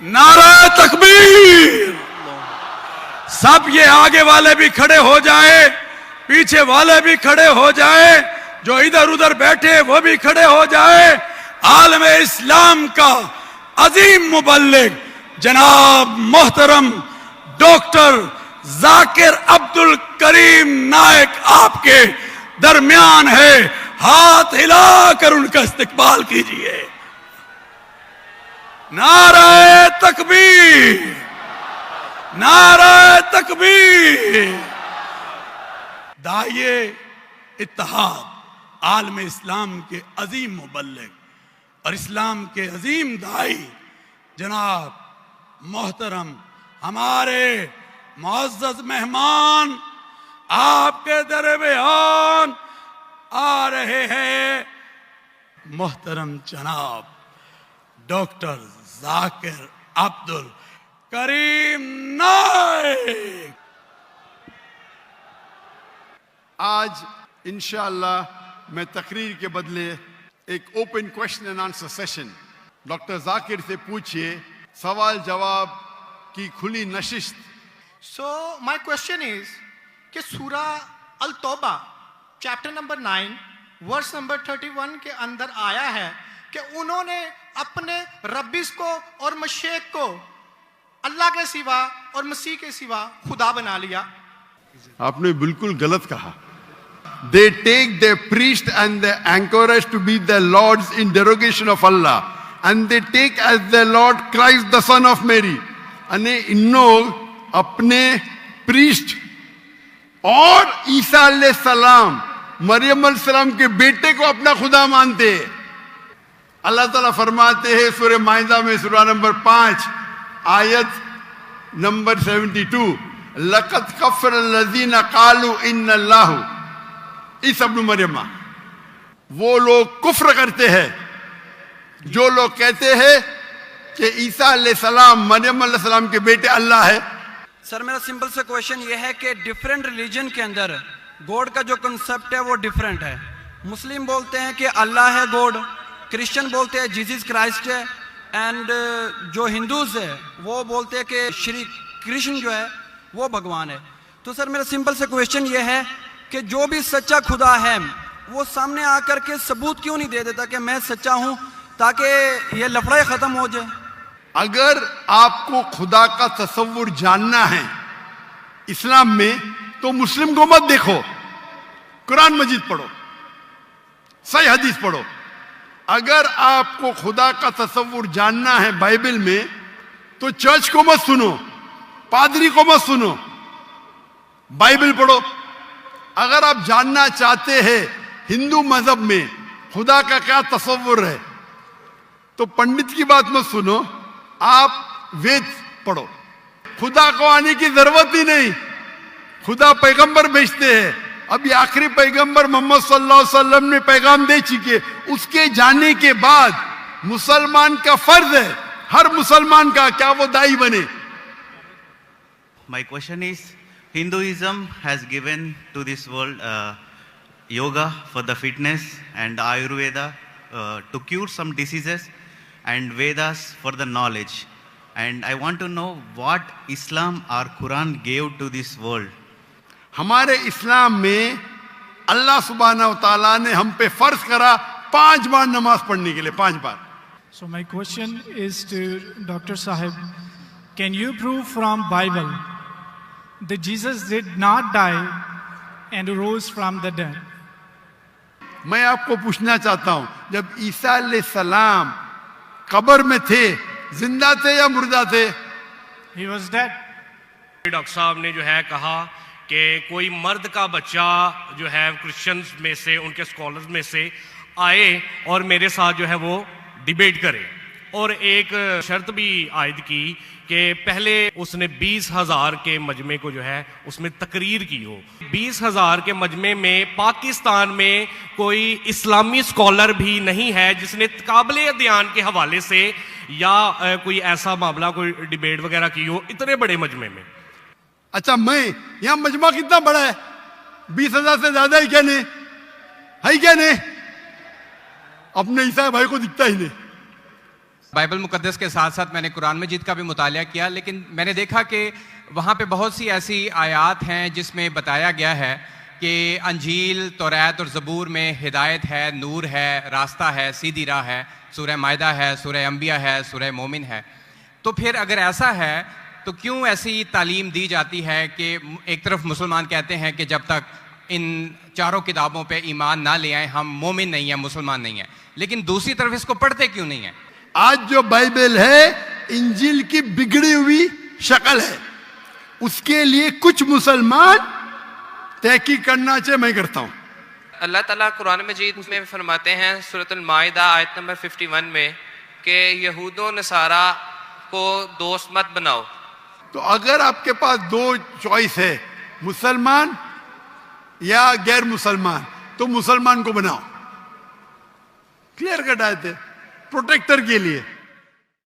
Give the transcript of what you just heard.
नारा तकबीर। सब ये आगे वाले भी खड़े हो जाए, पीछे वाले भी खड़े हो जाए, जो इधर उधर बैठे वो भी खड़े हो जाए। आलम इस्लाम का अजीम मुबल्लिग जनाब मोहतरम डॉक्टर जाकिर अब्दुल करीम नायक आपके दरमियान है। हाथ हिलाकर उनका इस्तकबाल कीजिए। नारे तकबीर, नारे तकबीर। दाइए इत्तेहाद आलम इस्लाम के अजीम मुबल्लिग और इस्लाम के अजीम दाई जनाब मोहतरम हमारे मुअज़्ज़ज़ मेहमान आपके दरमियान आ रहे हैं। मोहतरम जनाब डॉक्टर जाकिर अब्दुल करीम नायक। आज इंशाअल्लाह मैं तकरीर के बदले एक open question and answer session doctor Zakir से पूछिए, सवाल जवाब की खुली नशिस्त। So my question is कि सूरा अल तौबा चैप्टर नंबर 9 वर्स नंबर 31 के अंदर आया है कि उन्होंने अपने रब्बिस को और मशेक को अल्लाह के सिवा और मसीह के सिवा खुदा बना लिया। आपने बिल्कुल गलत कहा। They take their priest and their anchorage to be their lords in derogation of Allah, and they take as their Lord Christ the son of Mary. अने इन लोग अपने प्रीस्ट और ईसा अलैहिस्सलाम मरियम अलैहिस्सलाम के बेटे को अपना खुदा मानते हैं। अल्लाह ताला फरमाते हैं सूरह माइदा में सूरा नंबर 5 आयत नंबर 72, लक़द कफ़र अल्लज़ीना क़ालू इन्नल्लाहु ईसा इब्न मरियम। वो लोग कुफ्र करते हैं जो लोग कहते हैं कि ईसा अलैहिस्सलाम मरियम अलैहिस्सलाम के बेटे अल्लाह है। सर मेरा सिंपल सा क्वेश्चन ये है कि डिफरेंट रिलीजन के अंदर गॉड का जो कंसेप्ट है वो डिफरेंट है। मुस्लिम बोलते हैं कि अल्लाह है गॉड, क्रिश्चियन बोलते हैं जीसस क्राइस्ट है, एंड जो हिंदूज है वो बोलते हैं कि श्री कृष्ण जो है वो भगवान है। तो सर मेरा सिंपल सा क्वेश्चन ये है कि जो भी सच्चा खुदा है वो सामने आकर के सबूत क्यों नहीं दे देता कि मैं सच्चा हूं, ताकि ये लफड़ा खत्म हो जाए। अगर आपको खुदा का तसव्वुर जानना है इस्लाम में तो मुस्लिम को मत देखो, कुरान मजीद पढ़ो, सही हदीस पढ़ो। अगर आपको खुदा का तसव्वुर जानना है बाइबल में तो चर्च को मत सुनो, पादरी को मत सुनो, बाइबल पढ़ो। अगर आप जानना चाहते हैं हिंदू मजहब में खुदा का क्या तसव्वुर है तो पंडित की बात मत सुनो, आप वेद पढ़ो। खुदा को आने की जरूरत ही नहीं, खुदा पैगंबर भेजते हैं। अभी आखिरी पैगंबर मोहम्मद सल्लल्लाहु अलैहि वसल्लम ने पैगाम दे चुके, उसके जाने के बाद मुसलमान का फर्ज है, हर मुसलमान का, क्या वो दाई बने। My question is, Hinduism has given to this world yoga for the fitness and Ayurveda to cure some diseases, and Vedas for the knowledge. And I want to know what Islam or Quran gave to this world. हमारे इस्लाम में अल्लाह सुब्हानहू व तआला ने हम पे फर्ज करा 5 बार नमाज पढ़ने के लिए, 5 बार। So my question is to Dr. Sahib, can you prove from Bible that Jesus did not die and rose from the dead? मैं आपको पूछना चाहता हूं, जब ईसा अलैहिस्सलाम कब्र में थे, जिंदा थे या मुर्दा थे? He was dead. डॉक्टर साहब ने जो है कहा कि कोई मर्द का बच्चा जो है क्रिश्चियंस में से, उनके स्कॉलर्स में से आए और मेरे साथ जो है वो डिबेट करे, और एक शर्त भी आयद की कि पहले उसने 20,000 के मजमे को जो है उसमें तकरीर की हो। 20,000 के मजमे में पाकिस्तान में कोई इस्लामी स्कॉलर भी नहीं है जिसने काबिल अध्ययन के हवाले से या कोई ऐसा मामला, कोई डिबेट वगैरह की हो इतने बड़े मजमे में। अच्छा, मैं यहाँ मजमा कितना बड़ा है? 20,000 से ज्यादा ही क्या नहीं है? क्या नहीं? अपने ईसा भाई को दिखता ही नहीं। بائبل مقدس کے ساتھ ساتھ میں نے قرآن مجید کا بھی مطالعہ کیا، لیکن میں نے دیکھا کہ وہاں پہ بہت سی ایسی آیات ہیں جس میں بتایا گیا ہے کہ انجیل، توریت اور زبور میں ہدایت ہے، نور ہے، راستہ ہے، سیدھی راہ ہے، سورہ مائدہ ہے، سورہ انبیاء ہے، سورہ مومن ہے. تو پھر اگر ایسا ہے تو کیوں ایسی تعلیم دی جاتی ہے کہ ایک طرف مسلمان کہتے ہیں کہ جب تک ان چاروں کتابوں پہ ایمان نہ لے آئیں ہم مومن نہیں ہیں، مسلمان نہیں ہیں، لیکن دوسری طرف اس کو پڑھتے کیوں نہیں ہیں؟ آج جو بائبل ہے انجیل کی بگڑی ہوئی شکل ہے، اس کے لیے کچھ مسلمان تحقیق کرنا چاہے، میں کرتا ہوں. اللہ تعالیٰ قرآن مجید میں فرماتے ہیں سورۃ المائدہ آیت نمبر 51 میں کہ یہود و نصارہ کو دوست مت بناؤ. تو اگر آپ کے پاس دو چوائس ہے، مسلمان یا غیر مسلمان، تو مسلمان کو بناؤ. کلیئر کٹ آئے تھے پروٹیکٹر کے لیے.